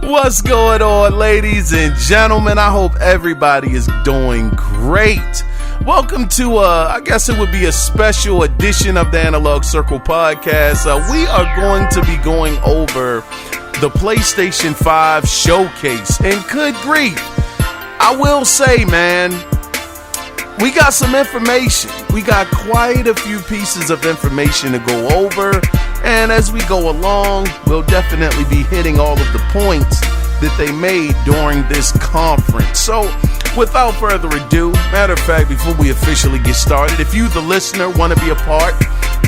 What's going on, ladies and gentlemen? I hope everybody is doing great. Welcome to, I guess it would be a special edition of the Analog Circle podcast. We are going to be going over the PlayStation 5 showcase. And good grief, I will say, man, we got some information. We got quite a few pieces of information to go over. And as we go along, we'll definitely be hitting all of the points that they made during this conference. So without further ado, matter of fact, before we officially get started, if you, the listener, want to be a part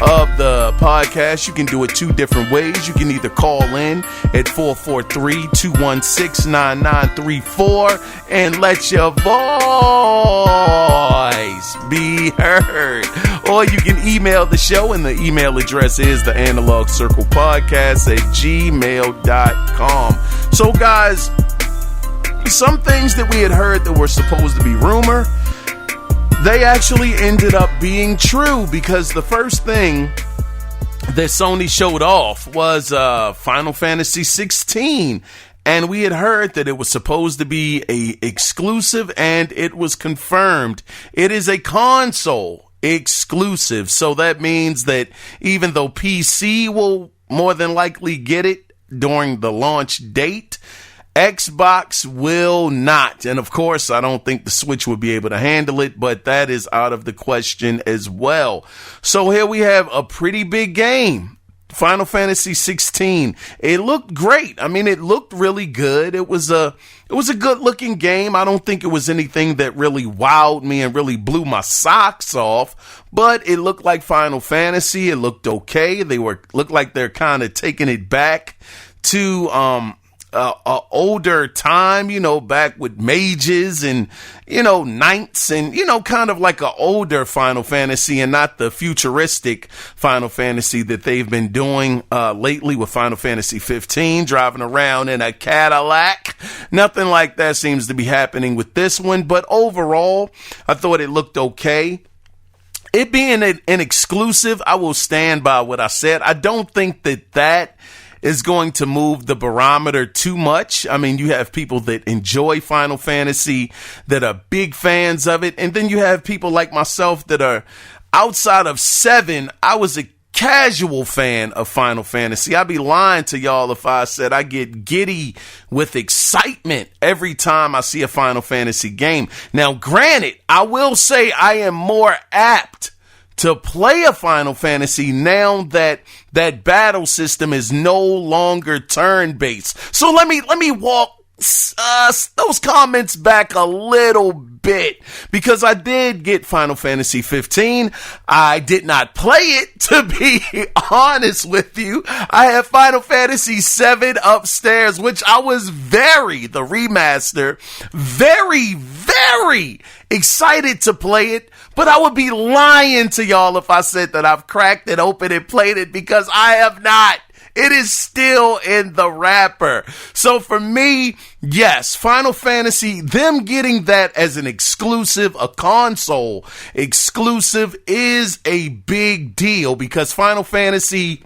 of the podcast, you can do it two different ways. You can either call in at 443-216-9934 and let your voice be heard. Or you can email the show, and the email address is the Analog Circle Podcast at gmail.com. So guys, some things that we had heard that were supposed to be rumor, they actually ended up being true, because the first thing that Sony showed off was Final Fantasy 16. And we had heard that it was supposed to be a exclusive, and it was confirmed. It is a console exclusive. So that means that even though PC will more than likely get it during the launch date, Xbox will not. And of course, I don't think the Switch will be able to handle it, but that is out of the question as well. So here we have a pretty big game. Final Fantasy 16. It looked great. I mean, it looked really good. It was a good looking game. I don't think it was anything that really wowed me and really blew my socks off, but it looked like Final Fantasy. It looked okay. Looked like they're kind of taking it back to, older time, back with mages and, knights and, kind of like an older Final Fantasy and not the futuristic Final Fantasy that they've been doing lately with Final Fantasy 15, driving around in a Cadillac. Nothing like that seems to be happening with this one, but overall, I thought it looked okay. It being an exclusive, I will stand by what I said. I don't think that is going to move the barometer too much. I mean, you have people that enjoy Final Fantasy, that are big fans of it, and then you have people like myself that are outside of 7. I was a casual fan of Final Fantasy. I'd be lying to y'all if I said I get giddy with excitement every time I see a Final Fantasy game. Now, granted, I will say I am more apt to play a Final Fantasy now that battle system is no longer turn-based. So let me walk those comments back a little bit, because I did get Final Fantasy 15. I did not play it, to be honest with you. I have Final Fantasy 7 upstairs, which I was the remaster, very excited to play it. But I would be lying to y'all if I said that I've cracked it open and played it, because I have not. It is still in the wrapper. So for me, yes, Final Fantasy, them getting that as an exclusive, a console exclusive, is a big deal, because Final Fantasy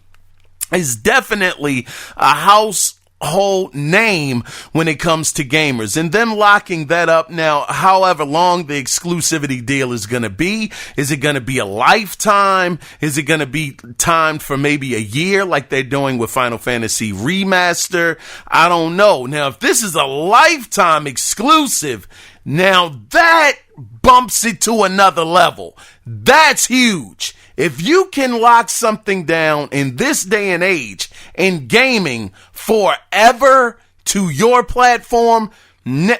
is definitely a household name when it comes to gamers, and them locking that up now, however long the exclusivity deal is going to be. Is it going to be a lifetime? Is it going to be timed for maybe a year like they're doing with Final Fantasy Remaster? I don't know. Now, if this is a lifetime exclusive, now that bumps it to another level. That's huge. If you can lock something down in this day and age in gaming forever to your platform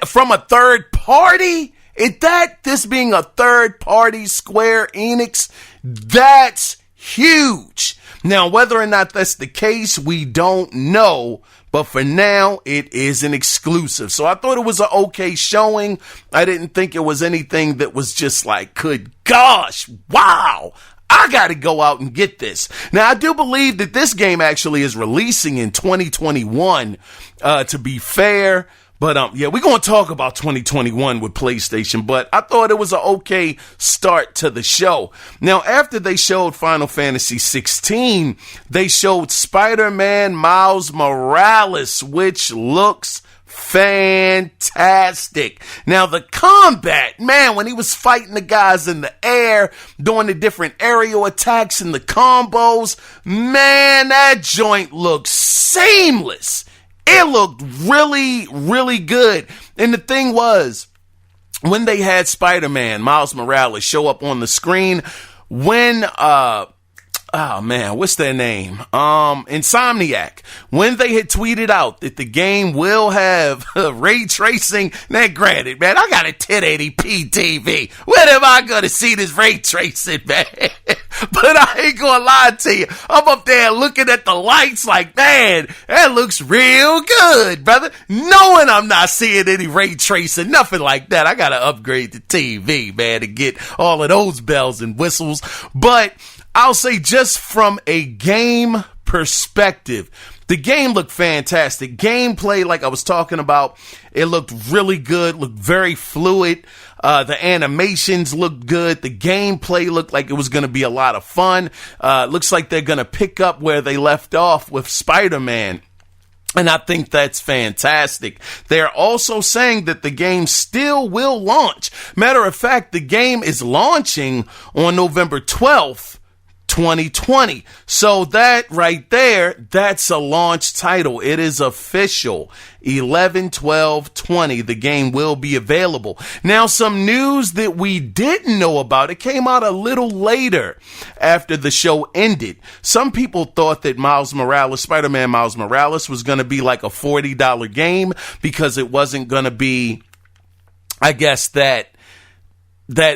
from a third party, this being a third party Square Enix, that's huge. Now, whether or not that's the case, we don't know. But for now, it is an exclusive. So I thought it was an okay showing. I didn't think it was anything that was just like, good gosh, wow, I got to go out and get this. Now, I do believe that this game actually is releasing in 2021, to be fair. But yeah, we're going to talk about 2021 with PlayStation, but I thought it was an okay start to the show. Now, after they showed Final Fantasy 16, they showed Spider-Man Miles Morales, which looks fantastic. Now, the combat, man, when he was fighting the guys in the air, doing the different aerial attacks and the combos, man, that joint looks seamless. It looked really, really good. And the thing was, when they had Spider-Man, Miles Morales, show up on the screen, when, what's their name? Insomniac. When they had tweeted out that the game will have ray tracing, now granted, man, I got a 1080p TV. When am I going to see this ray tracing, man? But I ain't going to lie to you. I'm up there looking at the lights like, man, that looks real good, brother. Knowing I'm not seeing any ray tracing, nothing like that. I got to upgrade the TV, man, to get all of those bells and whistles. But I'll say just from a game perspective, the game looked fantastic. Gameplay, like I was talking about, it looked really good, looked very fluid. The animations looked good. The gameplay looked like it was going to be a lot of fun. Looks like they're going to pick up where they left off with Spider-Man. And I think that's fantastic. They're also saying that the game still will launch. Matter of fact, the game is launching on November 12th. 2020. So that right there, that's a launch title. It is official. 11/12/20. The game will be available. Now, some news that we didn't know about. It came out a little later after the show ended. Some people thought that Spider-Man Miles Morales was going to be like a $40 game because it wasn't going to be, I guess, that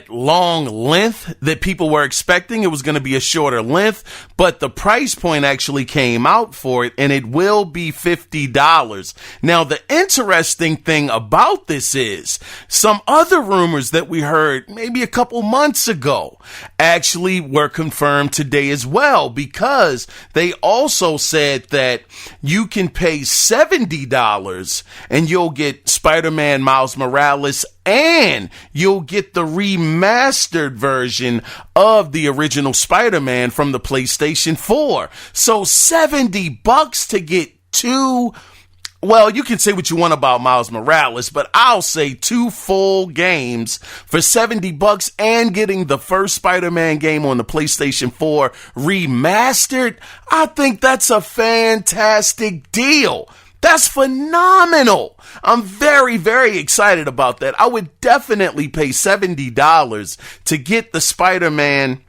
long length that people were expecting. It was going to be a shorter length, but the price point actually came out for it, and it will be $50. Now, the interesting thing about this is some other rumors that we heard maybe a couple months ago actually were confirmed today as well, because they also said that you can pay $70 and you'll get Spider-Man Miles Morales, and you'll get the remastered version of the original Spider-Man from the PlayStation 4. So $70 to get two. Well, you can say what you want about Miles Morales, but I'll say two full games for $70 and getting the first Spider-Man game on the PlayStation 4 remastered. I think that's a fantastic deal. That's phenomenal. I'm very, very excited about that. I would definitely pay $70 to get the Spider-Man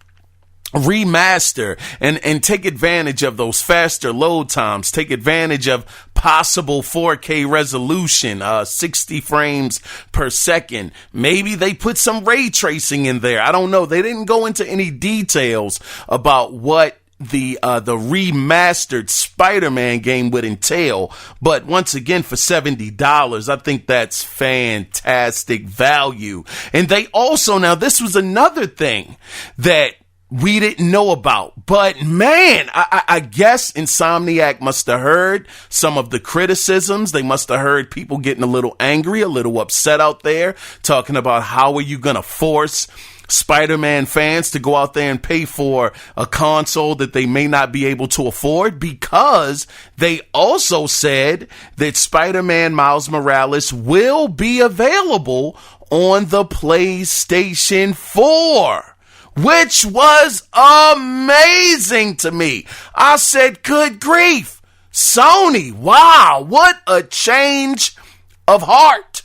remaster and take advantage of those faster load times, take advantage of possible 4K resolution, 60 frames per second. Maybe they put some ray tracing in there. I don't know. They didn't go into any details about what the remastered Spider-Man game would entail. But once again, for $70, I think that's fantastic value. And they also, now this was another thing that we didn't know about, but man, I guess Insomniac must have heard some of the criticisms. They must have heard people getting a little angry, a little upset out there, talking about how are you going to force Spider-Man fans to go out there and pay for a console that they may not be able to afford, because they also said that Spider-Man Miles Morales will be available on the PlayStation 4. Which was amazing to me. I said, good grief, Sony, wow, what a change of heart.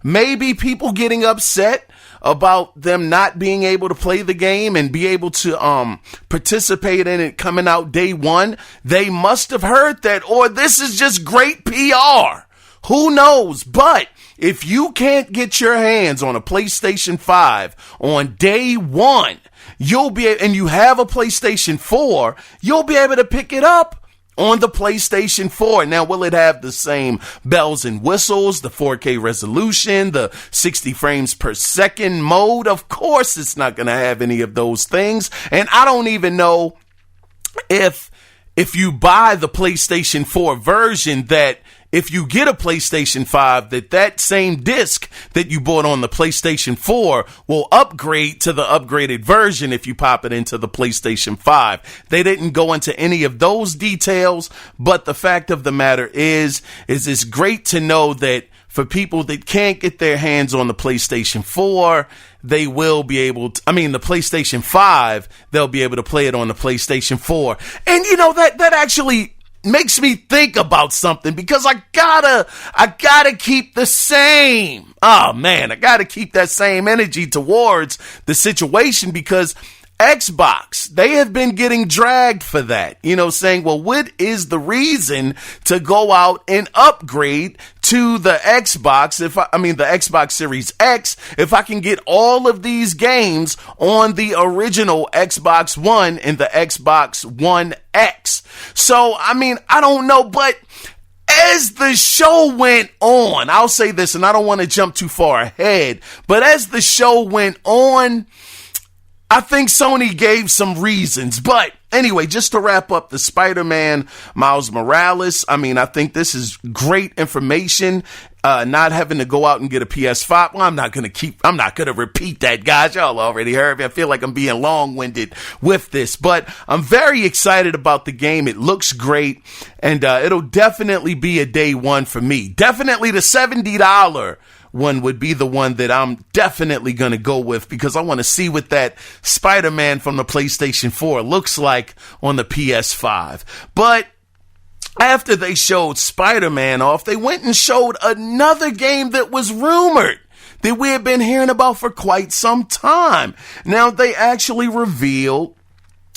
Maybe people getting upset about them not being able to play the game and be able to participate in it coming out day one. They must have heard that, or this is just great PR. Who knows? But if you can't get your hands on a PlayStation 5 on day one, and you have a PlayStation 4, you'll be able to pick it up on the PlayStation 4. Now, will it have the same bells and whistles, the 4K resolution, the 60 frames per second mode? Of course, it's not going to have any of those things. And I don't even know if you buy the PlayStation 4 version that if you get a PlayStation 5, that same disc that you bought on the PlayStation 4 will upgrade to the upgraded version if you pop it into the PlayStation 5. They didn't go into any of those details, but the fact of the matter is it's great to know that for people that can't get their hands on the PlayStation 4, they will be able to, the PlayStation 5, they'll be able to play it on the PlayStation 4. And that actually makes me think about something, because I gotta keep the same. Oh man, I gotta keep that same energy towards the situation, because Xbox, they have been getting dragged for that, saying, well, what is the reason to go out and upgrade to the Xbox, the Xbox Series X, if I can get all of these games on the original Xbox One and the Xbox One X? So, I don't know, but as the show went on, I'll say this, and I don't want to jump too far ahead, but as the show went on, I think Sony gave some reasons. But anyway, just to wrap up the Spider-Man Miles Morales, I think this is great information. Not having to go out and get a PS5. Well, I'm not going to repeat that, guys. Y'all already heard me. I feel like I'm being long-winded with this, but I'm very excited about the game. It looks great, and it'll definitely be a day one for me. Definitely the $70 one would be the one that I'm definitely going to go with, because I want to see what that Spider-Man from the PlayStation 4 looks like on the PS5. But after they showed Spider-Man off, they went and showed another game that was rumored, that we had been hearing about for quite some time. Now, they actually revealed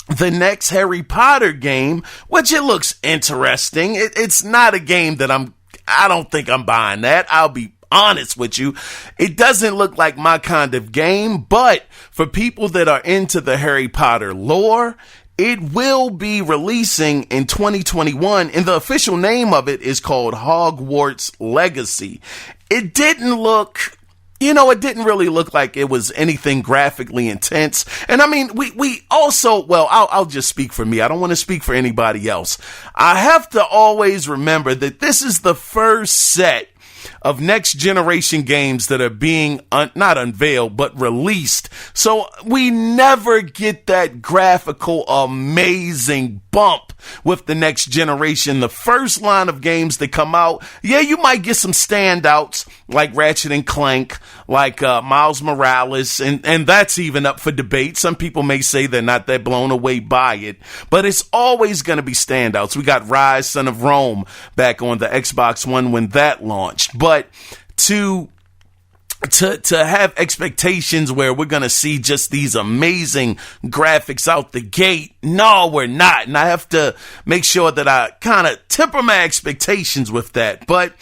the next Harry Potter game, which it looks interesting. It's not a game that I don't think I'm buying that. I'll be honest with you. It doesn't look like my kind of game, but for people that are into the Harry Potter lore, it will be releasing in 2021, and the official name of it is called Hogwarts Legacy. It didn't really look like it was anything graphically intense. And we also, I'll just speak for me. I don't want to speak for anybody else. I have to always remember that this is the first set of next generation games that are being not unveiled, but released. So we never get that graphical amazing bump with the next generation. The first line of games that come out, yeah, you might get some standouts like Ratchet and Clank, like Miles Morales, and that's even up for debate. Some people may say they're not that blown away by it, but it's always going to be standouts. We got Rise, Son of Rome back on the Xbox One when that launched. But to have expectations where we're going to see just these amazing graphics out the gate, no, we're not. And I have to make sure that I kind of temper my expectations with that. But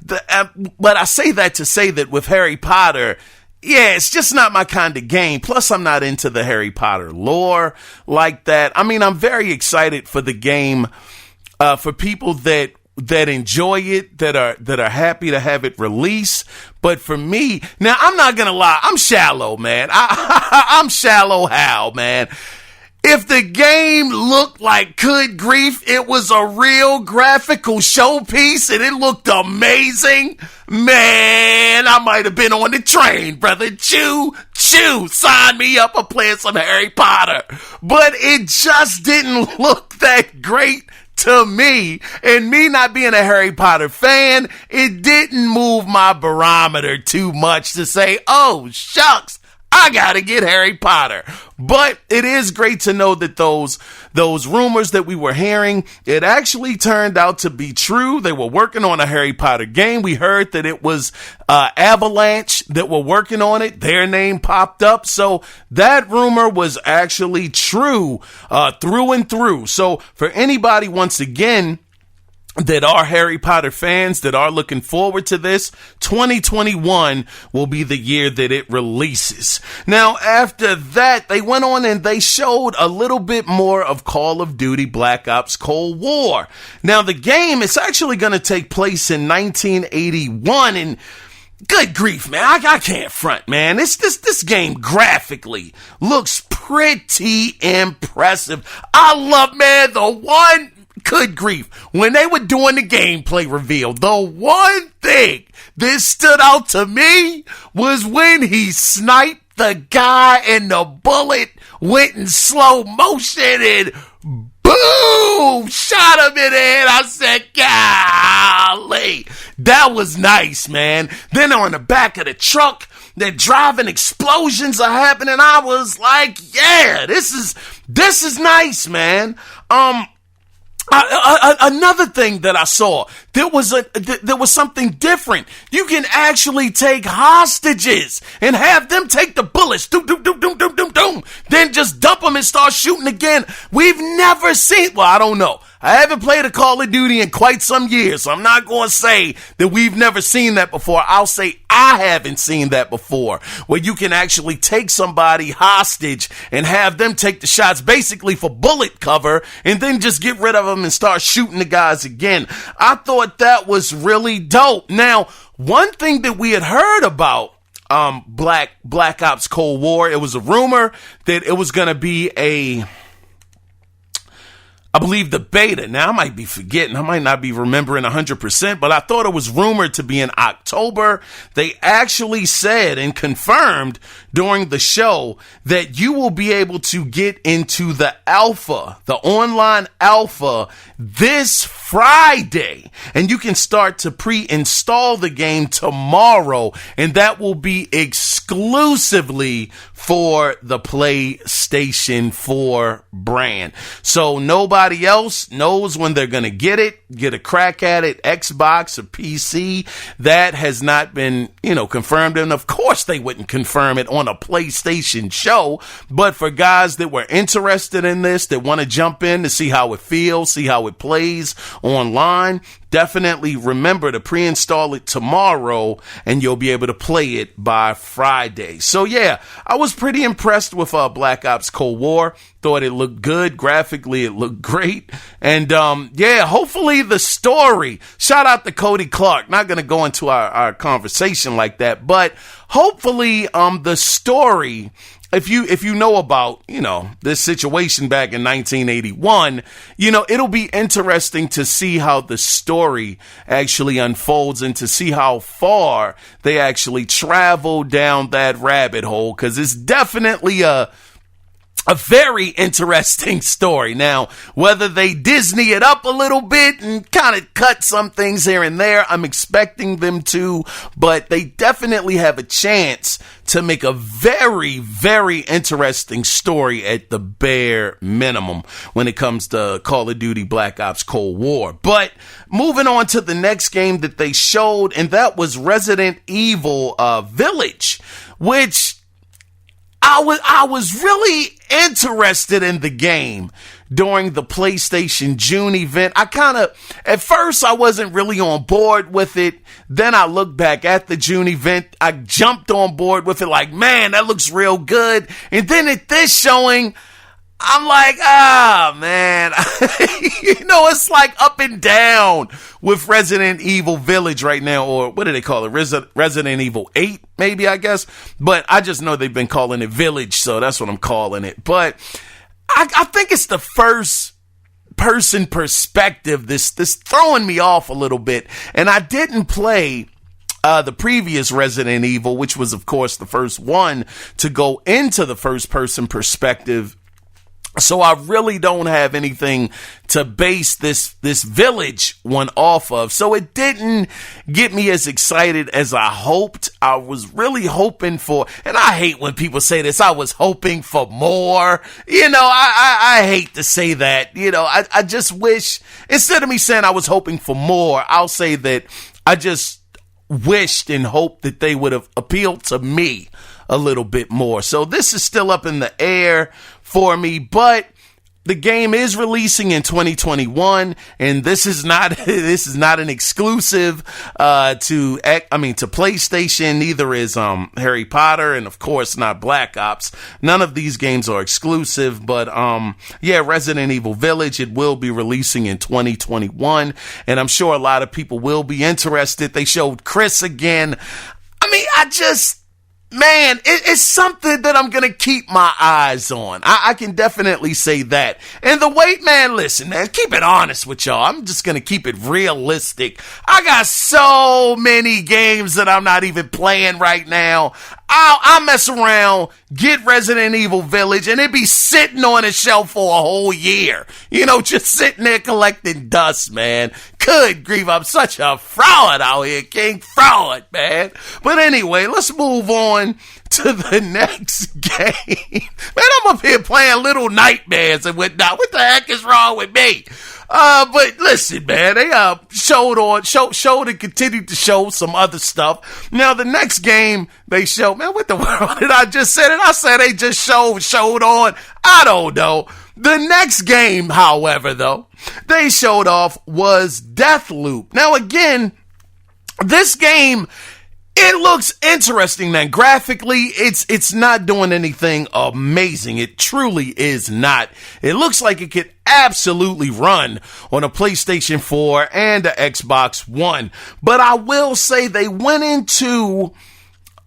I say that to say that with Harry Potter, yeah, it's just not my kind of game. Plus, I'm not into the Harry Potter lore like that. I'm very excited for the game, for people that enjoy it, that are happy to have it release. But for me, now I'm not gonna lie, I'm shallow, man. I'm shallow Hal, man. If the game looked like, good grief, it was a real graphical showpiece and it looked amazing, man, I might have been on the train, brother. Choo, sign me up for playing some Harry Potter. But it just didn't look that great to me, and me not being a Harry Potter fan, it didn't move my barometer too much to say, oh, shucks, I gotta get Harry Potter. But it is great to know that those rumors that we were hearing, it actually turned out to be true. They were working on a Harry Potter game. We heard that it was Avalanche that were working on it. Their name popped up. So that rumor was actually true through and through. So for anybody, once again, that are Harry Potter fans that are looking forward to this, 2021 will be the year that it releases. Now, after that, they went on and they showed a little bit more of Call of Duty Black Ops Cold War. Now, the game is actually going to take place in 1981, and good grief, man, I can't front, man. This game graphically looks pretty impressive. I love, man, the one good grief. When they were doing the gameplay reveal, the one thing that stood out to me was when he sniped the guy and the bullet went in slow motion and boom, shot him in the head. I said, golly, that was nice, man. Then on the back of the truck, they're driving, explosions are happening. I was like, yeah, this is nice, man. Another thing that I saw, there was something different. You can actually take hostages and have them take the bullets, doom, doom, doom, doom, doom, doom, doom, then just dump them and start shooting again. We've never seen, well, I don't know. I haven't played a Call of Duty in quite some years, so I'm not going to say that we've never seen that before. I'll say I haven't seen that before, where you can actually take somebody hostage and have them take the shots basically for bullet cover and then just get rid of them and start shooting the guys again. I thought that was really dope. Now, one thing that we had heard about Black Ops Cold War, it was a rumor that it was going to be I believe the beta. Now, I might be forgetting. I might not be remembering 100%, but I thought it was rumored to be in October. They actually said and confirmed during the show that you will be able to get into the alpha, the online alpha, this Friday. And you can start to pre-install the game tomorrow. And that will be exclusively for the PlayStation 4 brand. So nobody else knows when they're going to get a crack at it, Xbox or PC. That has not been, confirmed. And of course they wouldn't confirm it on a PlayStation show. But for guys that were interested in this, that want to jump in to see how it feels, see how it plays online, definitely remember to pre-install it tomorrow and you'll be able to play it by Friday. So yeah, I was pretty impressed with Black Ops Cold War. Thought it looked good. Graphically, it looked great. And hopefully the story, shout out to Cody Clark. Not going to go into our conversation like that, but hopefully the story, if you know about, this situation back in 1981, it'll be interesting to see how the story actually unfolds and to see how far they actually travel down that rabbit hole, because it's definitely a very interesting story. Now, whether they Disney it up a little bit and kind of cut some things here and there, I'm expecting them to, but they definitely have a chance to make a very, very interesting story at the bare minimum when it comes to Call of Duty Black Ops Cold War. But moving on to the next game that they showed, and that was Resident Evil Village, which I was really interested in the game during the PlayStation June event. At first I wasn't really on board with it. Then I looked back at the June event. I jumped on board with it like, man, that looks real good. And then at this showing, I'm like, man, it's like up and down with Resident Evil Village right now, or what do they call it? Resident Evil 8, maybe, I guess. But I just know they've been calling it Village, so that's what I'm calling it. But I think it's the first person perspective this throwing me off a little bit. And I didn't play the previous Resident Evil, which was, of course, the first one to go into the first person perspective. So I really don't have anything to base this Village one off of. So it didn't get me as excited as I hoped. I was really hoping for, and I hate when people say this, I was hoping for more. I hate to say that. I just wish, instead of me saying I was hoping for more, I'll say that I just wished and hoped that they would have appealed to me a little bit more. So this is still up in the air for me, but the game is releasing in 2021, and this is not an exclusive to PlayStation. Neither is Harry Potter, and of course not Black Ops. None of these games are exclusive, but Resident Evil Village, it will be releasing in 2021, and I'm sure a lot of people will be interested. They showed Chris again. man, it's something that I'm going to keep my eyes on. I can definitely say that. And the wait, man, listen, man, keep it honest with y'all. I'm just going to keep it realistic. I got so many games that I'm not even playing right now. I'll mess around, get Resident Evil Village, and it be sitting on a shelf for a whole year. You know, just sitting there collecting dust, man. Good grief, I'm such a fraud out here, King Fraud, man. But anyway, let's move on to the next game. Man, I'm up here playing Little Nightmares and whatnot. What the heck is wrong with me? But listen, man, they showed and continued to show some other stuff. Now, the next game they showed, man, what the world did I just say? I said they just showed on. I don't know. The next game, however, though, they showed off was Deathloop. Now, again, this game, it looks interesting, man. Graphically, it's not doing anything amazing. It truly is not. It looks like it could absolutely run on a PlayStation 4 and a Xbox One. But I will say they went into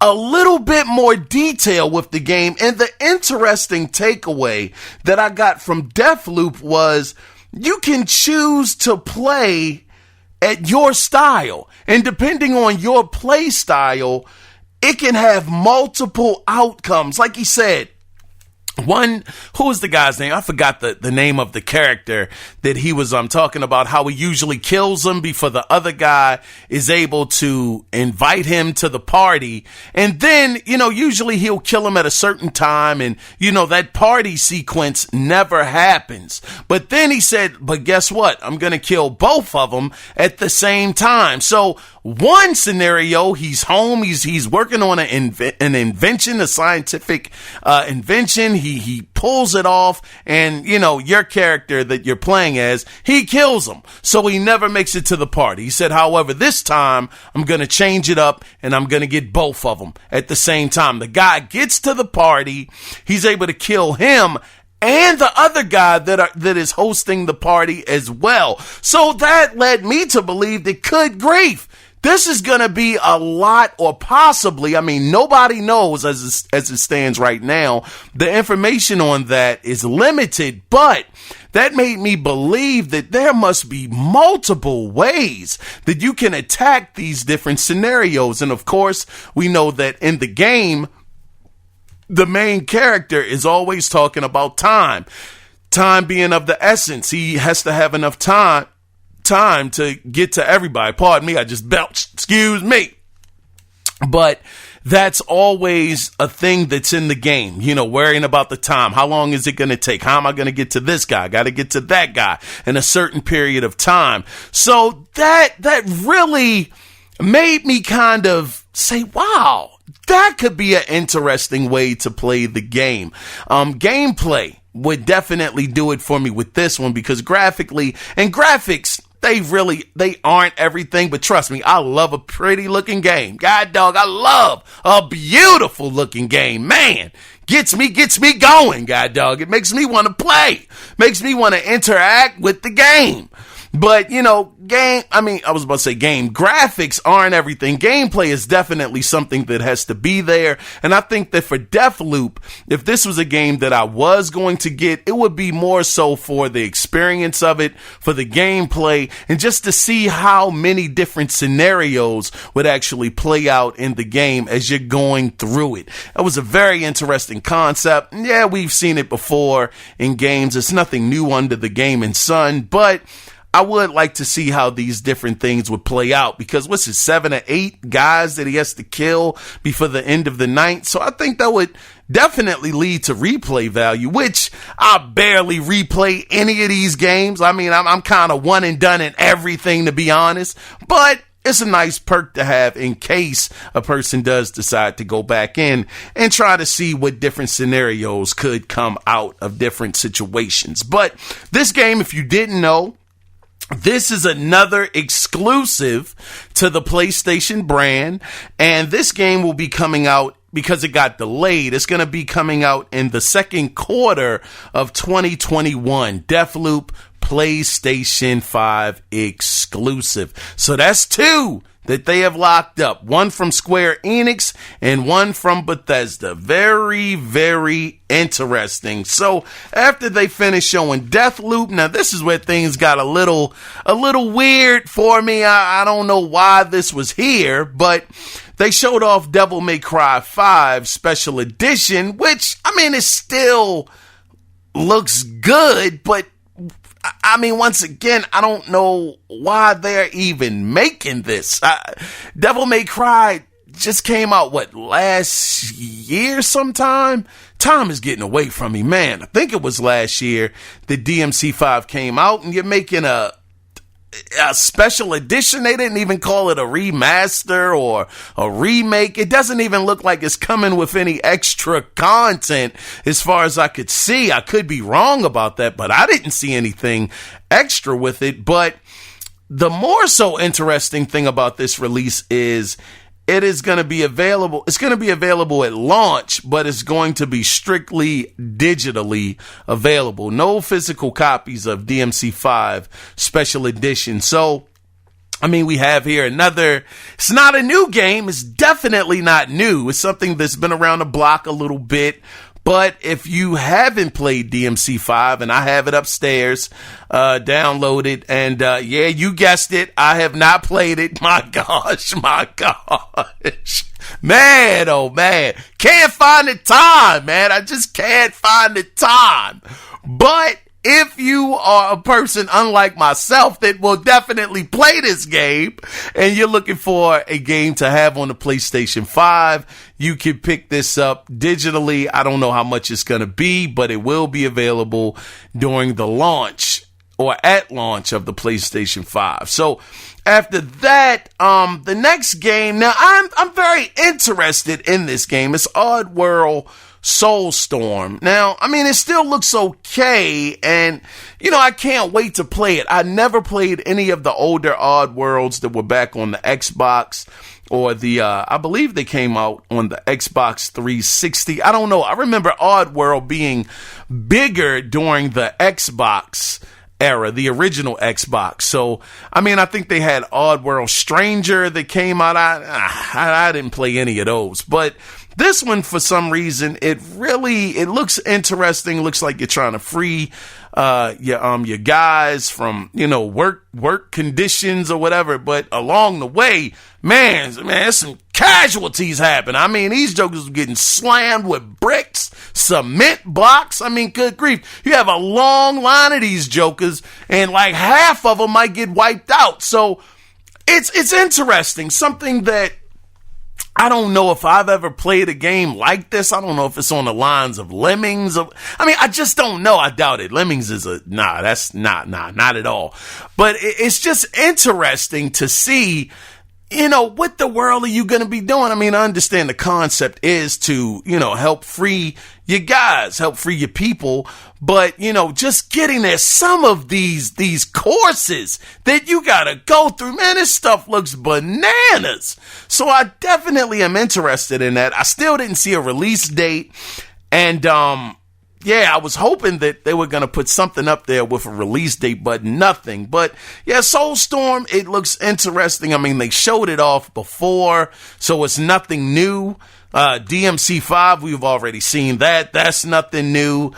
a little bit more detail with the game. And the interesting takeaway that I got from Deathloop was you can choose to play at your style. And depending on your play style, it can have multiple outcomes. Like he said, who was the guy's name? I forgot the name of the character that he was talking about, how he usually kills him before the other guy is able to invite him to the party. And then, you know, usually he'll kill him at a certain time, and, you know, that party sequence never happens. But then he said, but guess what? I'm going to kill both of them at the same time. So one scenario, he's home, he's working on an invention, a scientific invention. He pulls it off, and, you know, your character that you're playing as, he kills him. So he never makes it to the party. He said, however, this time I'm going to change it up, and I'm going to get both of them at the same time. The guy gets to the party, he's able to kill him and the other guy that is hosting the party as well. So that led me to believe that, good grief, this is going to be a lot, or possibly, I mean, nobody knows as it stands right now. The information on that is limited, but that made me believe that there must be multiple ways that you can attack these different scenarios. And of course, we know that in the game, the main character is always talking about time. Time being of the essence. He has to have enough time to get to everybody. Pardon me, I just belched. Excuse me. But that's always a thing that's in the game, you know, worrying about the time. How long is it going to take? How am I going to get to this guy? Got to get to that guy in a certain period of time. So that really made me kind of say, wow, that could be an interesting way to play the game. Gameplay would definitely do it for me with this one, because graphically, and graphics, they aren't everything, but trust me, I love a pretty looking game. God dog, I love a beautiful looking game. Man, gets me going, God dog. It makes me want to play, makes me want to interact with the game. But, you know, graphics aren't everything. Gameplay is definitely something that has to be there. And I think that for Deathloop, if this was a game that I was going to get, it would be more so for the experience of it, for the gameplay, and just to see how many different scenarios would actually play out in the game as you're going through it. It was a very interesting concept. Yeah, we've seen it before in games. It's nothing new under the gaming sun, but I would like to see how these different things would play out, because what's it, 7 or 8 guys that he has to kill before the end of the night? So I think that would definitely lead to replay value, which I barely replay any of these games. I mean, I'm kind of one and done in everything, to be honest, but it's a nice perk to have in case a person does decide to go back in and try to see what different scenarios could come out of different situations. But this game, if you didn't know, this is another exclusive to the PlayStation brand, and this game will be coming out, because it got delayed, it's going to be coming out in the second quarter of 2021. Deathloop, PlayStation 5 exclusive. So that's 2 that they have locked up. One from Square Enix and one from Bethesda. Very, very interesting. So after they finished showing Deathloop, now this is where things got a little weird for me. I don't know why this was here, but they showed off Devil May Cry 5 Special Edition, which, I mean, it still looks good, but I mean, once again, I don't know why they're even making this. Devil May Cry just came out, last year sometime? Time is getting away from me, man. I think it was last year that DMC5 came out, and you're making a special edition. They didn't even call it a remaster or a remake. It doesn't even look like it's coming with any extra content as far as I could see. I could be wrong about that, but I didn't see anything extra with it. But the more so interesting thing about this release is it is going to be available. It's going to be available at launch, but it's going to be strictly digitally available. No physical copies of DMC5 Special Edition. So, I mean, we have here it's not a new game. It's definitely not new. It's something that's been around the block a little bit. But if you haven't played DMC5, and I have it upstairs, downloaded, and yeah, you guessed it, I have not played it. My gosh. Man, oh man. Can't find the time, man. I just can't find the time. But if you are a person unlike myself that will definitely play this game and you're looking for a game to have on the PlayStation 5, you can pick this up digitally. I don't know how much it's going to be, but it will be available during the launch or at launch of the PlayStation 5. So after that, the next game, now I'm very interested in this game. It's Oddworld Soulstorm. Now, I mean, it still looks okay, and, you know, I can't wait to play it. I never played any of the older Oddworlds that were back on the Xbox or I believe they came out on the Xbox 360. I don't know. I remember Oddworld being bigger during the Xbox era, the original Xbox. So, I mean, I think they had Oddworld Stranger that came out. I didn't play any of those, but this one, for some reason, it looks interesting. Looks like you're trying to free your guys from, you know, work conditions or whatever. But along the way, man, some casualties happen. I mean, these jokers are getting slammed with bricks, cement blocks. I mean, good grief. You have a long line of these jokers, and like half of them might get wiped out. So it's interesting. Something that I don't know if I've ever played a game like this. I don't know if it's on the lines of Lemmings. I just don't know. I doubt it. Lemmings is that's not at all. But it's just interesting to see, you know, what the world are you going to be doing? I mean, I understand the concept is to, you know, help free your guys, help free your people. But, you know, just getting there, some of these courses that you got to go through, man, this stuff looks bananas. So I definitely am interested in that. I still didn't see a release date. And, yeah, I was hoping that they were going to put something up there with a release date, but nothing. But yeah, Soulstorm, it looks interesting. I mean, they showed it off before, so it's nothing new. DMC5, we've already seen that. That's nothing new.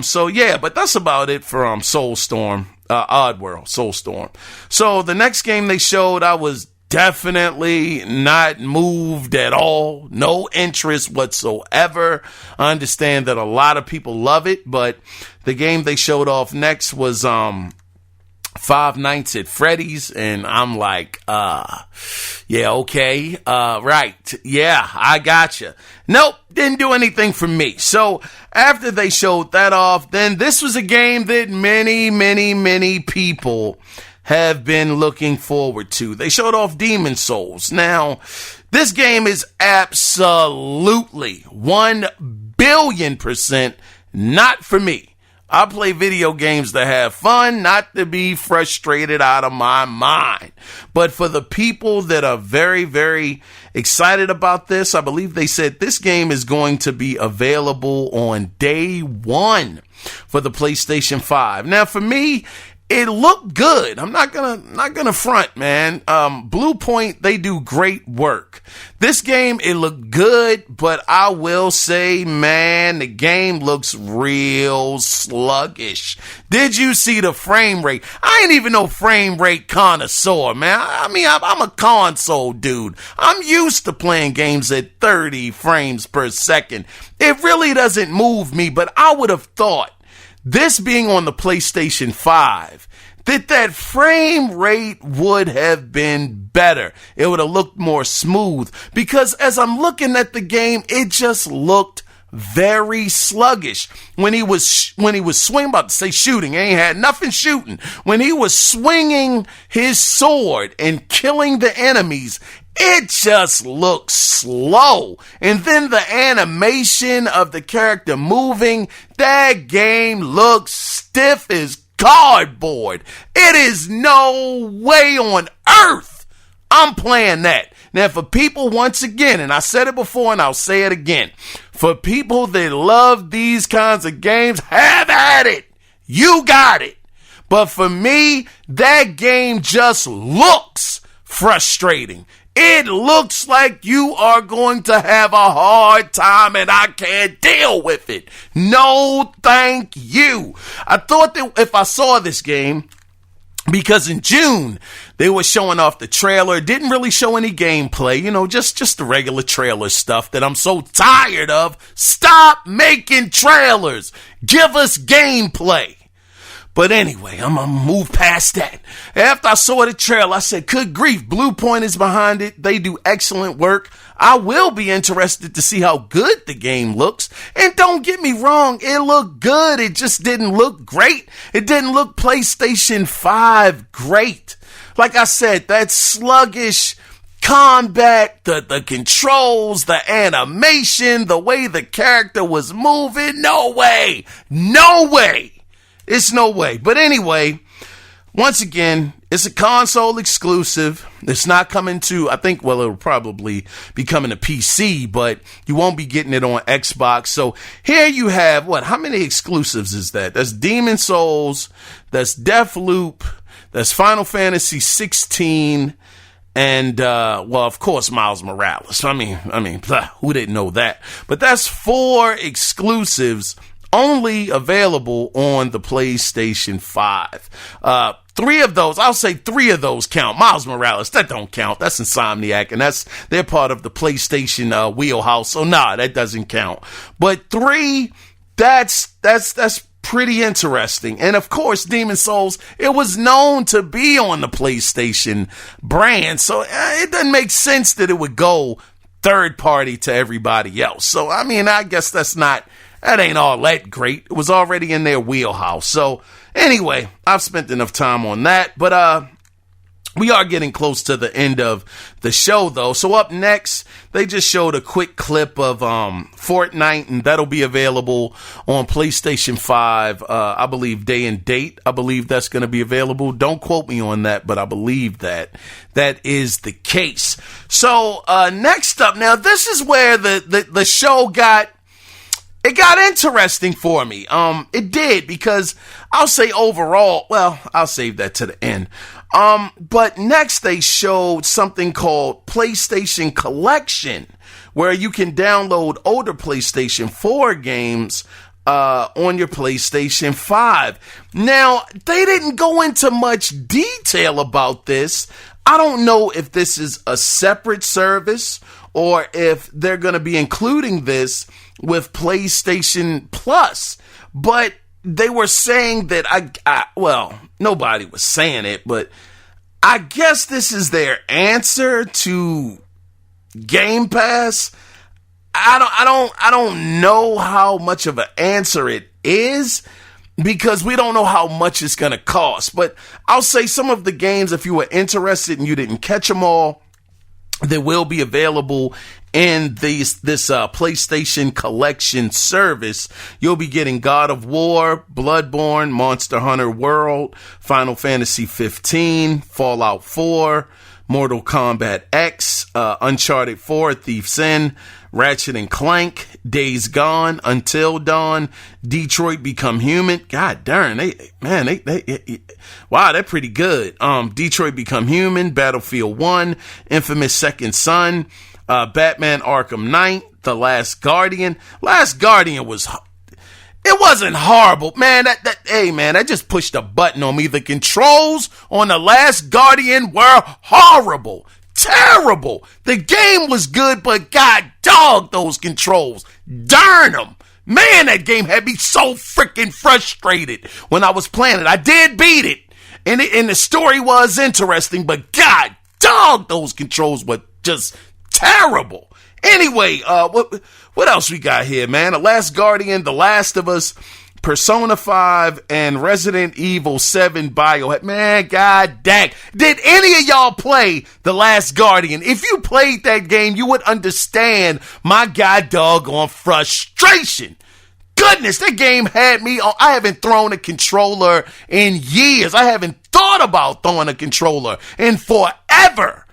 So yeah, but that's about it for Soulstorm, Oddworld, Soulstorm. So the next game they showed, I was definitely not moved at all. No interest whatsoever. I understand that a lot of people love it, but the game they showed off next was Five Nights at Freddy's, and I'm like, yeah, okay, right, yeah, I gotcha. Nope, didn't do anything for me. So after they showed that off, then this was a game that many people have been looking forward to. They showed off Demon Souls. Now, this game is absolutely 1,000,000,000% not for me. I play video games to have fun, not to be frustrated out of my mind. But for the people that are very, very excited about this, I believe they said this game is going to be available on day one for the PlayStation 5. Now, for me, it looked good. I'm not gonna front, man. Blue Point, they do great work. This game, it looked good, but I will say, man, the game looks real sluggish. Did you see the frame rate? I ain't even no frame rate connoisseur, man. I mean, I'm a console dude. I'm used to playing games at 30 frames per second. It really doesn't move me, but I would have thought, this being on the PlayStation 5, that frame rate would have been better. It would have looked more smooth, because as I'm looking at the game, it just looked very sluggish. When he was swinging, about to say shooting, he ain't had nothing shooting. When he was swinging his sword and killing the enemies, it just looks slow. And then the animation of the character moving, that game looks stiff as cardboard. It is no way on earth I'm playing that. Now, for people, once again, and I said it before and I'll say it again, for people that love these kinds of games, have at it. You got it. But for me, that game just looks frustrating. It looks like you are going to have a hard time and I can't deal with it. No, thank you. I thought that if I saw this game, because in June, they were showing off the trailer, didn't really show any gameplay, just the regular trailer stuff that I'm so tired of. Stop making trailers. Give us gameplay. But anyway, I'm going to move past that. After I saw the trailer, I said, good grief, Blue Point is behind it. They do excellent work. I will be interested to see how good the game looks. And don't get me wrong, it looked good. It just didn't look great. It didn't look PlayStation 5 great. Like I said, that sluggish combat, the controls, the animation, the way the character was moving, no way. It's no way. But anyway, once again, it's a console exclusive. It's not coming to, I think, well, it'll probably be coming to PC, but you won't be getting it on Xbox. So here you have, how many exclusives is that? That's Demon Souls, that's Deathloop, that's Final Fantasy 16, and, of course, Miles Morales. I mean, who didn't know that? But that's 4 exclusives only available on the PlayStation 5. 3 of those, I'll say 3 of those count. Miles Morales, that don't count. That's Insomniac, and they're part of the PlayStation wheelhouse. So that doesn't count. But 3, that's pretty interesting. And of course, Demon Souls, it was known to be on the PlayStation brand, so it doesn't make sense that it would go third party to everybody else. So I mean, I guess that ain't all that great. It was already in their wheelhouse. So anyway, I've spent enough time on that. But we are getting close to the end of the show, though. So up next, they just showed a quick clip of Fortnite, and that'll be available on PlayStation 5, I believe, day and date. I believe that's going to be available. Don't quote me on that, but I believe that is the case. So next up, now this is where the show got interesting for me. It did, because I'll say overall, I'll save that to the end. But next they showed something called PlayStation Collection, where you can download older PlayStation 4 games on your PlayStation 5. Now, they didn't go into much detail about this. I don't know if this is a separate service or if they're going to be including this with PlayStation Plus, but they were saying that nobody was saying it, but I guess this is their answer to Game Pass. I don't know how much of an answer it is, because we don't know how much it's going to cost, but I'll say some of the games, if you were interested and you didn't catch them all, they will be available in this PlayStation Collection service. You'll be getting God of War, Bloodborne, Monster Hunter World, Final Fantasy 15, Fallout 4, Mortal Kombat X, Uncharted 4, Thief's End, Ratchet and Clank, Days Gone, Until Dawn, Detroit Become Human. God darn, wow, they're pretty good. Detroit Become Human, Battlefield 1, Infamous Second Son, Batman Arkham Knight, The Last Guardian. Last Guardian it wasn't horrible, man. Hey, man, I just pushed a button on me. The controls on The Last Guardian were horrible. Terrible. The game was good, but god dog, those controls. Darn them. Man, that game had me so freaking frustrated when I was playing it. I did beat it. And the story was interesting, but god dog, those controls were just terrible. Anyway, what else we got here, man? The Last Guardian, The Last of Us, Persona 5, and Resident Evil 7 Biohazard. Man, god dang. Did any of y'all play The Last Guardian? If you played that game, you would understand my god doggone frustration. Goodness, that game had me on. I haven't thrown a controller in years. I haven't thought about throwing a controller in forever.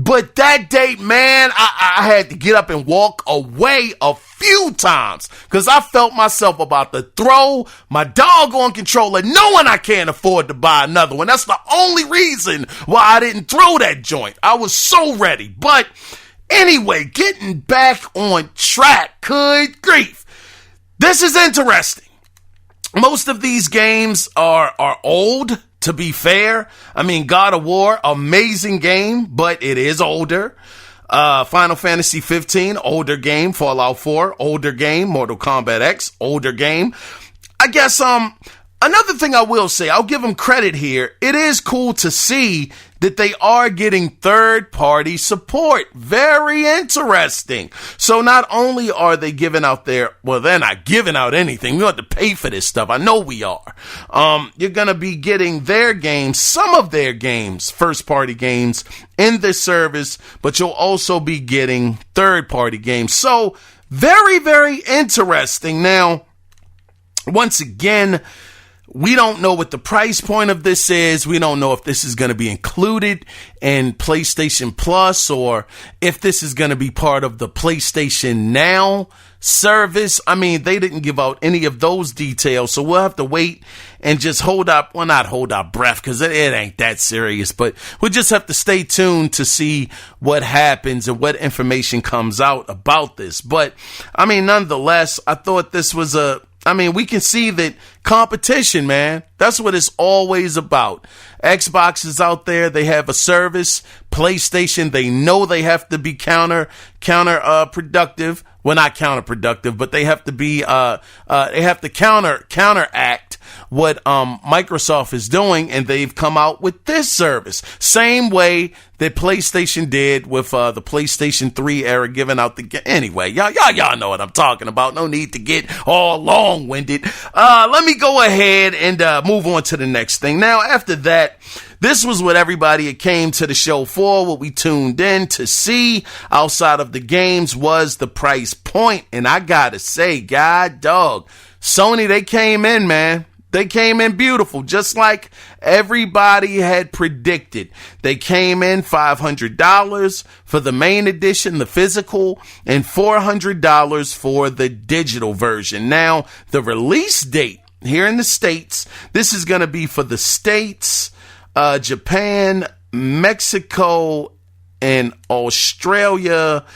But that day, man, I had to get up and walk away a few times because I felt myself about to throw my doggone controller, knowing I can't afford to buy another one. That's the only reason why I didn't throw that joint. I was so ready. But anyway, getting back on track. Good grief. This is interesting. Most of these games are old. To be fair, I mean, God of War, amazing game, but it is older. Final Fantasy 15, older game. Fallout 4, older game. Mortal Kombat X, older game. I guess, another thing I will say, I'll give them credit here. It is cool to see that they are getting third-party support. Very interesting. So not only are they giving out they're not giving out anything. We don't have to pay for this stuff. I know we are. You're going to be getting their games, some of their games, first-party games in this service, but you'll also be getting third-party games. So very, very interesting. Now, once again, we don't know what the price point of this is. We don't know if this is going to be included in PlayStation Plus or if this is going to be part of the PlayStation Now service. I mean, they didn't give out any of those details, so we'll have to wait and just not hold our breath because it ain't that serious, but we'll just have to stay tuned to see what happens and what information comes out about this. But, I mean, nonetheless, I thought this was we can see that competition, man, that's what it's always about. Xbox is out there. They have a service. PlayStation, they know they have to be counterproductive. Well, not counterproductive, but they have to be, they have to counteract what Microsoft is doing, and they've come out with this service. Same way that PlayStation did with the PlayStation 3 era, giving out the anyway. Y'all know what I'm talking about. No need to get all long-winded. Let me go ahead and move on to the next thing. Now, after that, this was what everybody came to the show for. What we tuned in to see outside of the games was the price point. And I gotta say, god dog, Sony, they came in, man. They came in beautiful, just like everybody had predicted. They came in $500 for the main edition, the physical, and $400 for the digital version. Now, the release date here in the States, this is going to be for the States, Japan, Mexico, and Australia,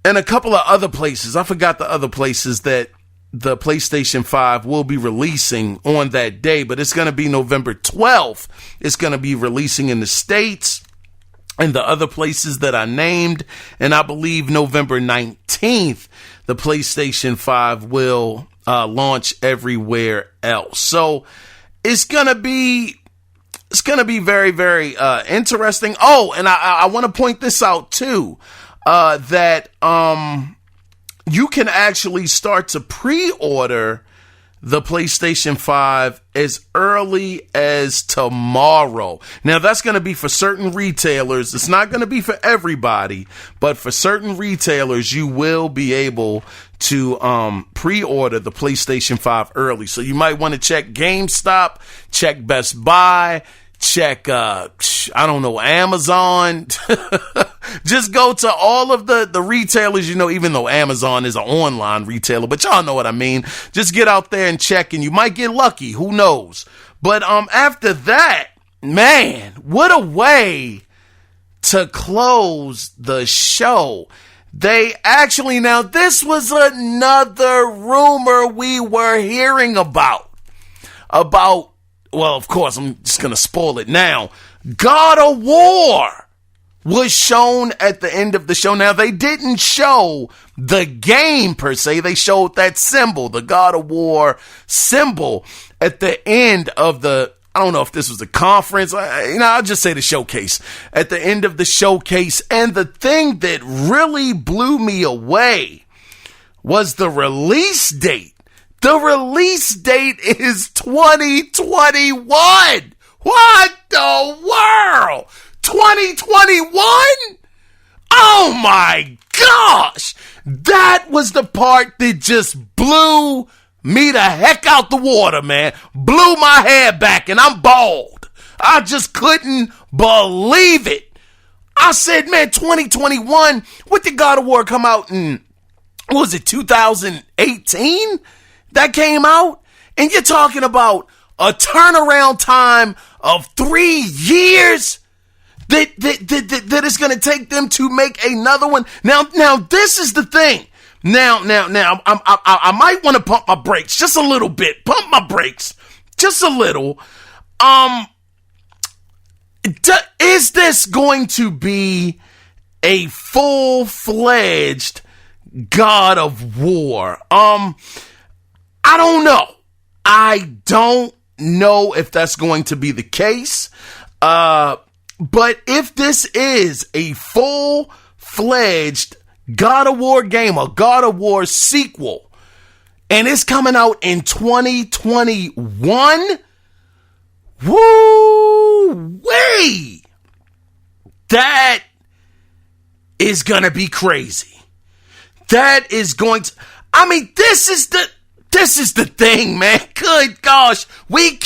and a couple of other places. I forgot the other places that the PlayStation 5 will be releasing on that day, but it's going to be November 12th. It's going to be releasing in the States and the other places that I named, and I believe November 19th, the PlayStation 5 will launch everywhere else. So it's going to be very, very interesting. Oh, and I want to point this out too, that you can actually start to pre-order the PlayStation 5 as early as tomorrow. Now, that's going to be for certain retailers. It's not going to be for everybody, but for certain retailers, you will be able to pre-order the PlayStation 5 early. So you might want to check GameStop, check Best Buy, check, I don't know, Amazon. Just go to all of the retailers, even though Amazon is an online retailer, but y'all know what I mean. Just get out there and check, and you might get lucky. Who knows? But after that, man, what a way to close the show. They actually, now this was another rumor we were hearing about, well, of course, I'm just going to spoil it now. God of War was shown at the end of the show. Now, they didn't show the game per se. They showed that symbol, the God of War symbol at the end of I don't know if this was a conference. I'll just say the showcase. At the end of the showcase. And the thing that really blew me away was the release date. The release date is 2021. What the world? 2021? Oh my gosh. That was the part that just blew me the heck out the water, man. Blew my hair back and I'm bald. I just couldn't believe it. I said, man, 2021, what did God of War come out in? What was it, 2018? That came out? And you're talking about a turnaround time of 3 years that it's going to take them to make another one. Now, this is the thing. Now, I might want to pump my brakes just a little bit. Pump my brakes just a little. Is this going to be a full-fledged God of War? I don't know. I don't know if that's going to be the case. But if this is a full-fledged God of War game, a God of War sequel, and it's coming out in 2021, woo-wee, that is gonna be crazy. That is going to, this is the thing, man. Good gosh, I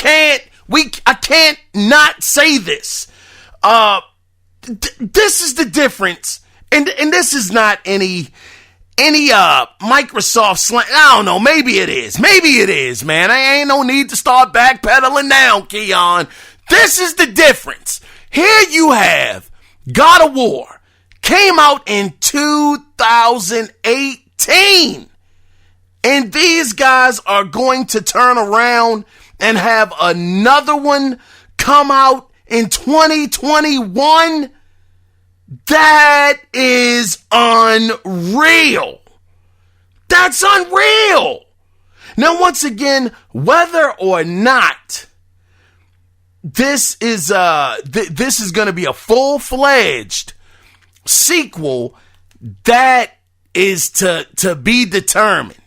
can't not say this. This is the difference. And this is not any Microsoft slang. I don't know. Maybe it is, man. I ain't no need to start backpedaling now, Kiaun. This is the difference. Here you have God of War came out in 2018. And these guys are going to turn around and have another one come out in 2021. That is unreal. That's unreal. Now, once again, whether or not this is going to be a full-fledged sequel, that is to be determined.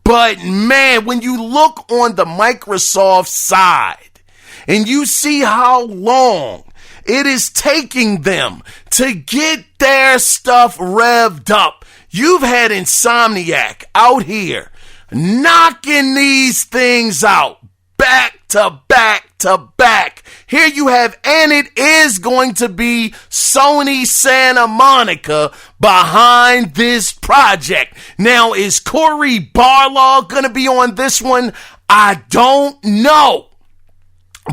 But man, when you look on the Microsoft side and you see how long it is taking them to get their stuff revved up, you've had Insomniac out here knocking these things out back to back to back. Here you have, and it is going to be Sony Santa Monica behind this project. Now, is Cory Barlog going to be on this one? I don't know.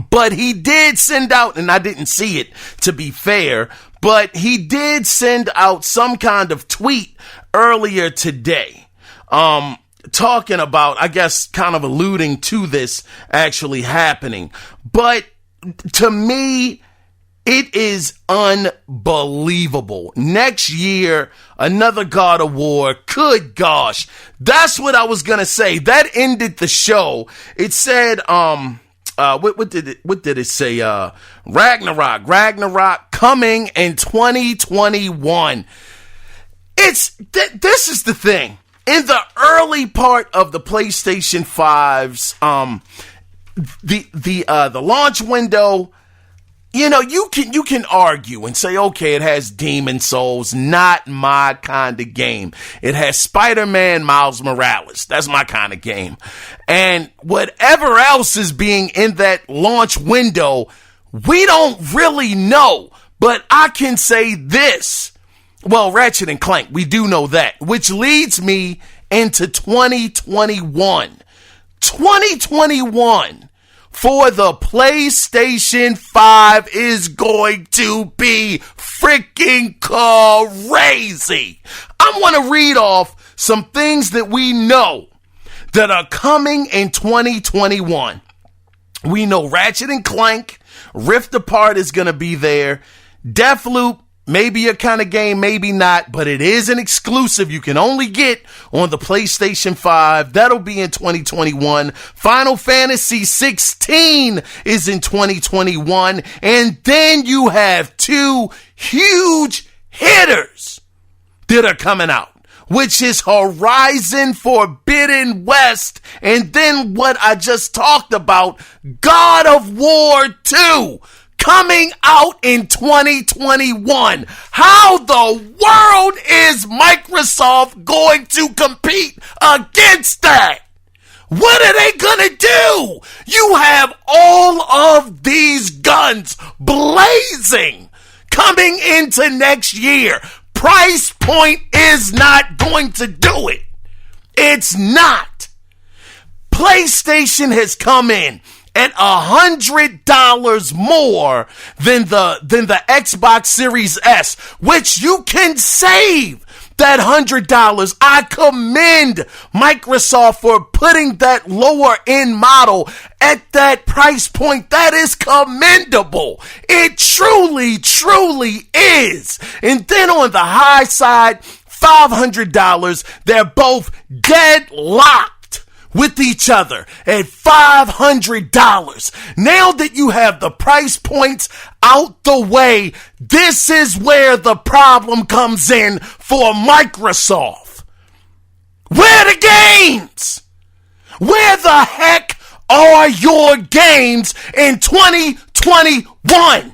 But he did send out, and I didn't see it to be fair, but he did send out some kind of tweet earlier today, talking about, I guess, kind of alluding to this actually happening. But to me, it is unbelievable. Next year, another God of War. Good gosh. That's what I was going to say. That ended the show. It said, what did it say? Ragnarok coming in 2021. This is the thing. In the early part of the PlayStation 5's, the launch window, you can argue and say, okay, it has Demon Souls, not my kind of game. It has Spider-Man Miles Morales. That's my kind of game. And whatever else is being in that launch window We don't really know, but I can say this. Well, Ratchet and Clank, we do know that, which leads me into 2021. 2021 for the PlayStation 5 is going to be freaking crazy. I want to read off some things that we know that are coming in 2021. We know Ratchet and Clank, Rift Apart is going to be there. Deathloop, maybe a kind of game, maybe not, but it is an exclusive you can only get on the PlayStation 5. That'll be in 2021. Final Fantasy 16 is in 2021. And then you have two huge hitters that are coming out, which is Horizon Forbidden West, and then what I just talked about, God of War 2, coming out in 2021. How the world is Microsoft going to compete against that? What are they gonna do? You have all of these guns blazing coming into next year. Price point is not going to do it. It's not. PlayStation has come in at $100 more than the Xbox Series S, which you can save that $100. I commend Microsoft for putting that lower end model at that price point. That is commendable. It truly, truly is. And then on the high side, $500. They're both deadlocked with each other at $500. Now that you have the price points out the way, this is where the problem comes in for Microsoft. Where are the games? Where the heck are your games in 2021?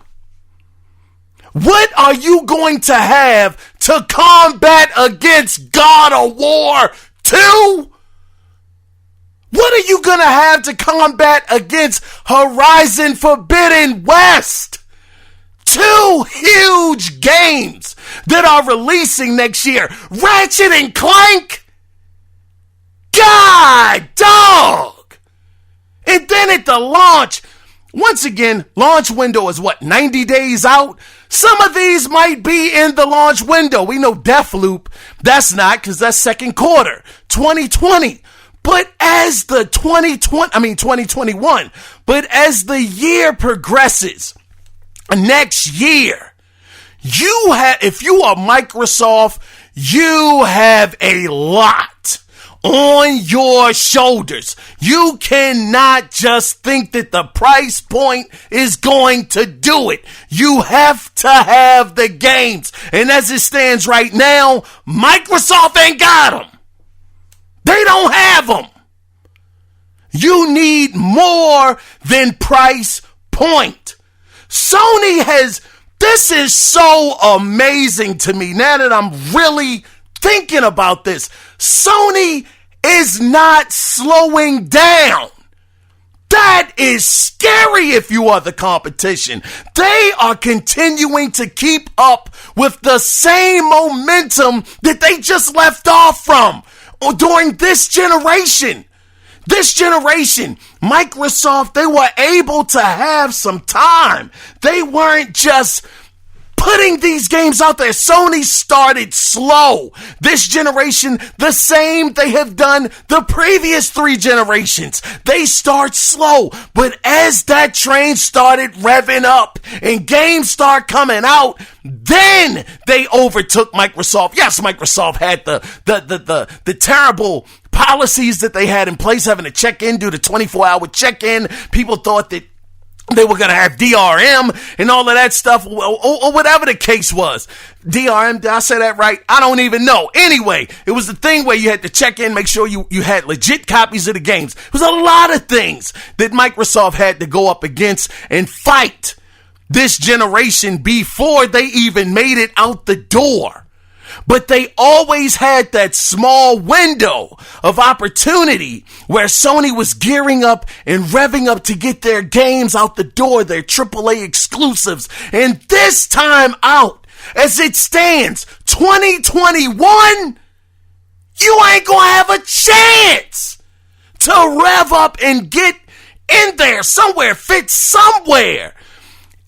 What are you going to have to combat against God of War 2? What are you going to have to combat against Horizon Forbidden West? Two huge games that are releasing next year. Ratchet and Clank. God, dog. And then at the launch, once again, launch window is what, 90 days out? Some of these might be in the launch window. We know Deathloop, that's not, because that's second quarter, 2020. But as the 2021, but as the year progresses, next year, if you are Microsoft, you have a lot on your shoulders. You cannot just think that the price point is going to do it. You have to have the games. And as it stands right now, Microsoft ain't got them. They don't have them. You need more than price point. Sony this is so amazing to me now that I'm really thinking about this. Sony is not slowing down. That is scary if you are the competition. They are continuing to keep up with the same momentum that they just left off from during this generation. This generation, Microsoft, they were able to have some time. They weren't just putting these games out there. Sony started slow. This generation, the same they have done the previous 3 generations. They start slow, but as that train started revving up and games start coming out, then they overtook Microsoft. Yes, Microsoft had the terrible policies that they had in place, having to check in, do the 24-hour check-in. People thought that they were going to have DRM and all of that stuff, or whatever the case was. DRM, did I say that right? I don't even know. Anyway, it was the thing where you had to check in, make sure you had legit copies of the games. It was a lot of things that Microsoft had to go up against and fight this generation before they even made it out the door. But they always had that small window of opportunity where Sony was gearing up and revving up to get their games out the door, their AAA exclusives. And this time out, as it stands, 2021, you ain't gonna have a chance to rev up and get in there somewhere, fit somewhere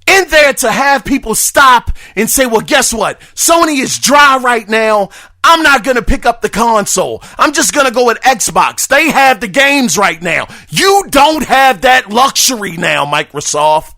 in there to have people stop and say, well, guess what? Sony is dry right now. I'm not going to pick up the console. I'm just going to go with Xbox. They have the games right now. You don't have that luxury now, Microsoft.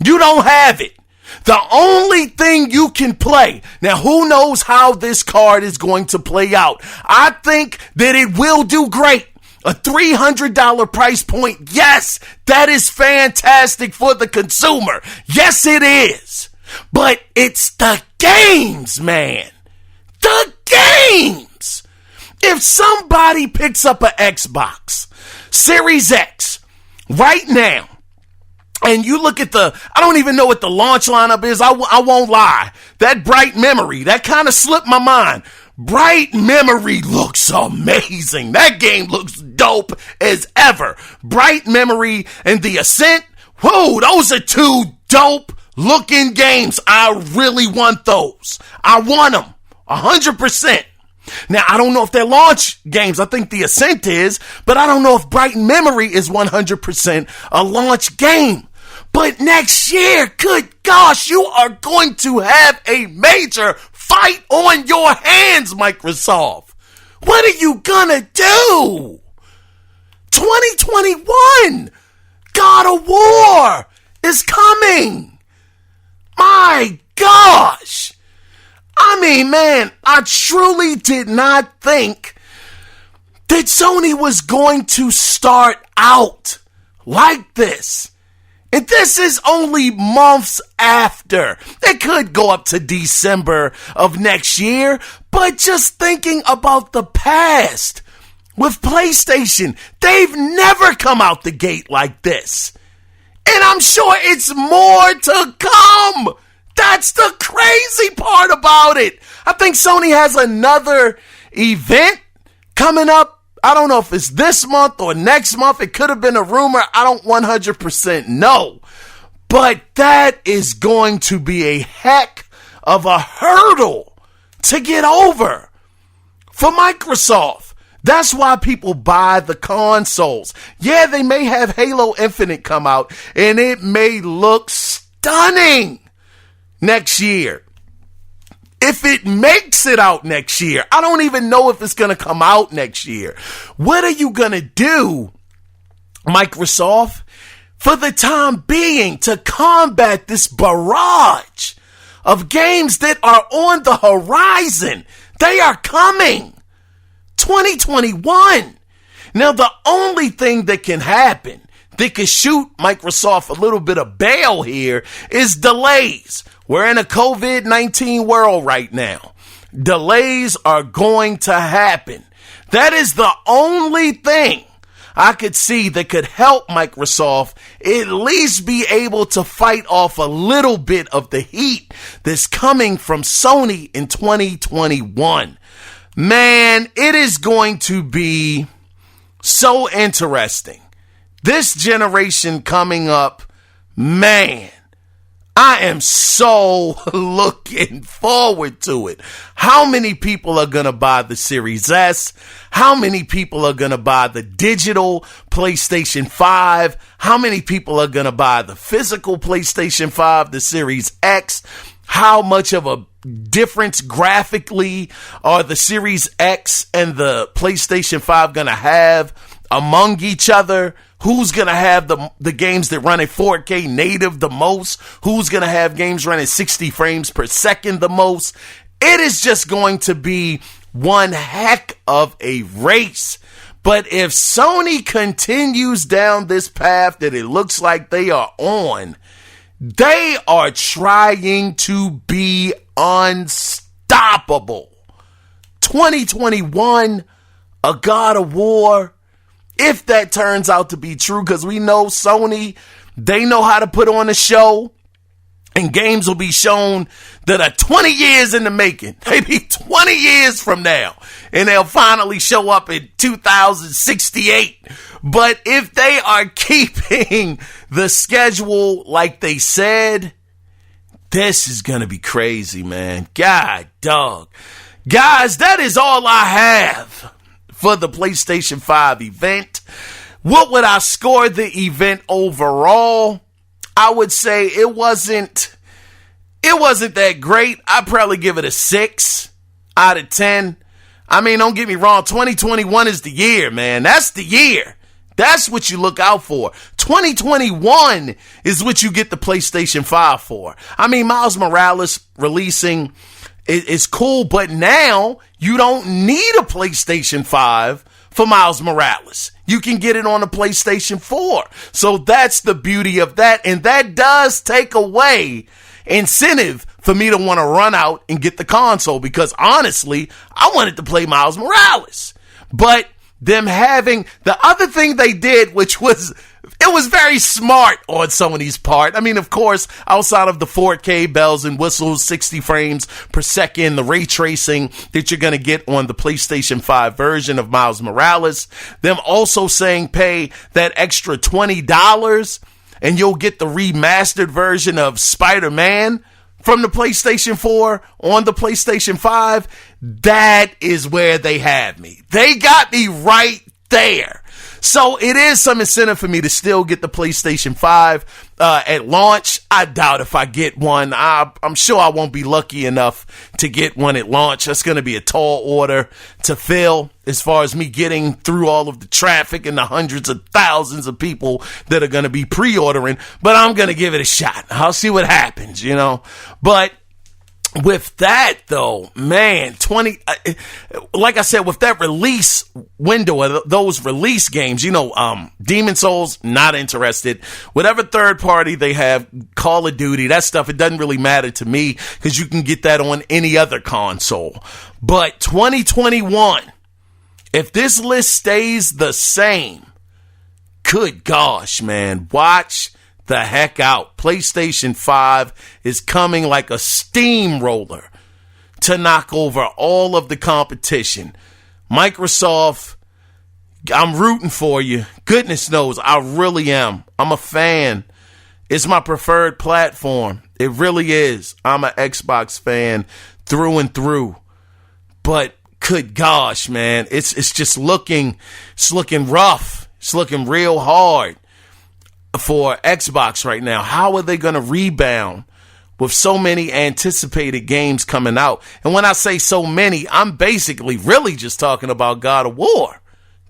You don't have it. The only thing you can play. Now, who knows how this card is going to play out? I think that it will do great. A $300 price point. Yes, that is fantastic for the consumer. Yes, it is. But it's the games, man. The games. If somebody picks up an Xbox Series X right now, and you look at I don't even know what the launch lineup is. I won't lie. That Bright Memory, that kind of slipped my mind. Bright Memory looks amazing. That game looks dope as ever. Bright Memory and The Ascent. Whoa, those are two dope looking games. I really want those. I want them 100%. Now, I don't know if they're launch games. I think The Ascent is, but I don't know if Bright Memory is 100% a launch game. But next year, good gosh, you are going to have a major fight on your hands, Microsoft. What are you gonna do? 2021, God of War is coming. My gosh. I mean, man, I truly did not think that Sony was going to start out like this. And this is only months after. It could go up to December of next year, but just thinking about the past with PlayStation, they've never come out the gate like this. And I'm sure it's more to come. That's the crazy part about it. I think Sony has another event coming up. I don't know if it's this month or next month. It could have been a rumor. I don't 100% know. But that is going to be a heck of a hurdle to get over for Microsoft. That's why people buy the consoles. Yeah, they may have Halo Infinite come out, and it may look stunning next year. If it makes it out next year, I don't even know if it's going to come out next year. What are you going to do, Microsoft, for the time being to combat this barrage of games that are on the horizon? They are coming. 2021. Now, the only thing that can happen that could shoot Microsoft a little bit of bail here is delays. We're in a COVID-19 world right now. Delays are going to happen. That is the only thing I could see that could help Microsoft at least be able to fight off a little bit of the heat that's coming from Sony in 2021. Man, it is going to be so interesting. This generation coming up, man, I am so looking forward to it. How many people are going to buy the Series S? How many people are going to buy the digital PlayStation 5? How many people are going to buy the physical PlayStation 5, the Series X? How much of a difference graphically are the Series X and the PlayStation 5 going to have among each other? Who's going to have the games that run at 4K native the most? Who's going to have games running 60 frames per second the most? It is just going to be one heck of a race. But if Sony continues down this path that it looks like they are on, they are trying to be unstoppable. 2021, a God of War. If that turns out to be true, because we know Sony, they know how to put on a show. And games will be shown that are 20 years in the making, maybe 20 years from now. And they'll finally show up in 2068. But if they are keeping the schedule like they said, this is going to be crazy, man. God, dog. Guys, that is all I have for the PlayStation 5 event. What would I score the event overall? I would say it wasn't that great. I'd probably give it a 6 out of 10. I mean, don't get me wrong. 2021 is the year, man. That's the year. That's what you look out for. 2021 is what you get the PlayStation 5 for. I mean, Miles Morales releasing is cool, but now you don't need a PlayStation 5 for Miles Morales. You can get it on the PlayStation 4. So that's the beauty of that. And that does take away incentive for me to want to run out and get the console, because honestly, I wanted to play Miles Morales. But them having the other thing they did, which was, it was very smart on Sony's part. I mean, of course, outside of the 4K bells and whistles, 60 frames per second, the ray tracing that you're going to get on the PlayStation 5 version of Miles Morales, them also saying pay that extra $20 and you'll get the remastered version of Spider-Man from the PlayStation 4 on the PlayStation 5, that is where they have me. They got me right there. So it is some incentive for me to still get the PlayStation 5 at launch. I doubt if I get one. I'm sure I won't be lucky enough to get one at launch. That's going to be a tall order to fill as far as me getting through all of the traffic and the hundreds of thousands of people that are going to be pre-ordering. But I'm going to give it a shot. I'll see what happens, you know. But with that, though, man, like I said, with that release window, those release games, you know, Demon Souls, not interested. Whatever third party they have, Call of Duty, that stuff, it doesn't really matter to me because you can get that on any other console. But 2021, if this list stays the same, good gosh, man, watch the heck out. PlayStation 5 is coming like a steamroller to knock over all of the competition. Microsoft, I'm rooting for you. Goodness knows, I really am. I'm a fan. It's my preferred platform. It really is. I'm an Xbox fan through and through. But good gosh, man, it's just looking rough. It's looking real hard for Xbox right now. How are they going to rebound with so many anticipated games coming out? And when I say so many, I'm basically really just talking about God of War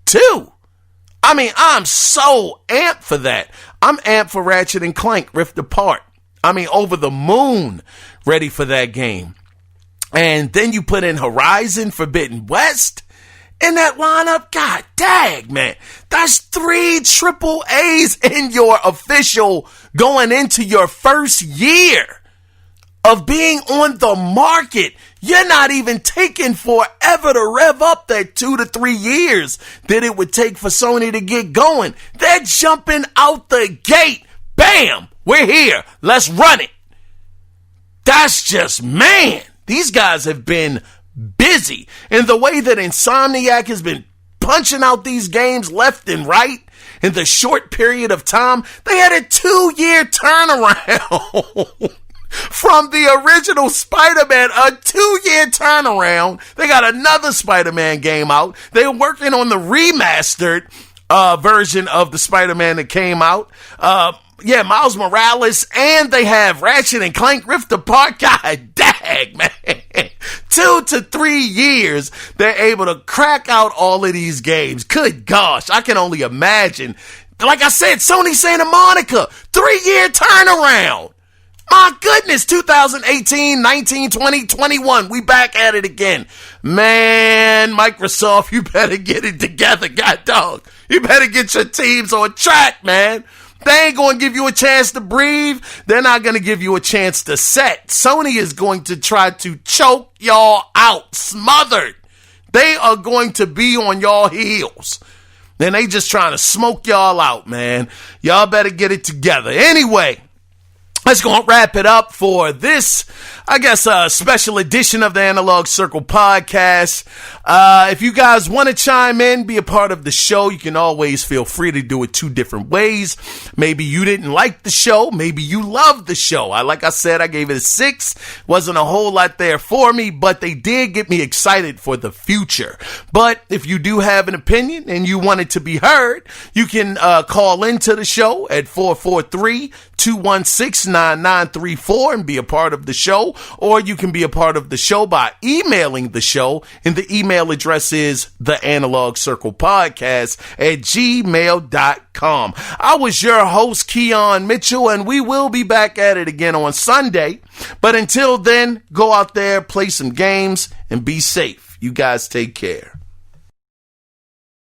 2. I mean, I'm so amped for that. I'm amped for Ratchet and Clank Rift Apart. I mean, over the moon ready for that game. And then you put in Horizon Forbidden West in that lineup. God dang, man. That's 3 triple A's in your official going into your first year of being on the market. You're not even taking forever to rev up that 2 to 3 years that it would take for Sony to get going. They're jumping out the gate. Bam, we're here. Let's run it. That's just, man, these guys have been busy. And the way that Insomniac has been punching out these games left and right in the short period of time, they had a 2-year turnaround from the original Spider-Man, a 2-year turnaround. They got another Spider-Man game out. They're working on the remastered version of the Spider-Man that came out. Miles Morales, and they have Ratchet and Clank Rift Apart. God dang, man. 2 to 3 years, they're able to crack out all of these games. Good gosh, I can only imagine. Like I said, Sony Santa Monica, 3-year turnaround. My goodness, 2018, 19, 20, 21, we back at it again. Man, Microsoft, you better get it together, god dog. You better get your teams on track, man. They ain't going to give you a chance to breathe. They're not going to give you a chance to set. Sony is going to try to choke y'all out, smothered. They are going to be on y'all heels. Then they just trying to smoke y'all out, man. Y'all better get it together. Anyway, That's going to wrap it up for this, I guess, special edition of the Analog Circle podcast. If you guys want to chime in, be a part of the show, you can always feel free to do it two different ways. Maybe you didn't like the show. Maybe you loved the show. Like I said, I gave it a 6. Wasn't a whole lot there for me, but they did get me excited for the future. But if you do have an opinion and you want it to be heard, you can call into the show at 443-216-9934 and be a part of the show, or you can be a part of the show by emailing the show, and the email address is theanalogcirclepodcast@gmail.com. I was your host, Kiaun Mitchell, and we will be back at it again on Sunday. But until then, go out there, play some games, and be safe. You guys take care.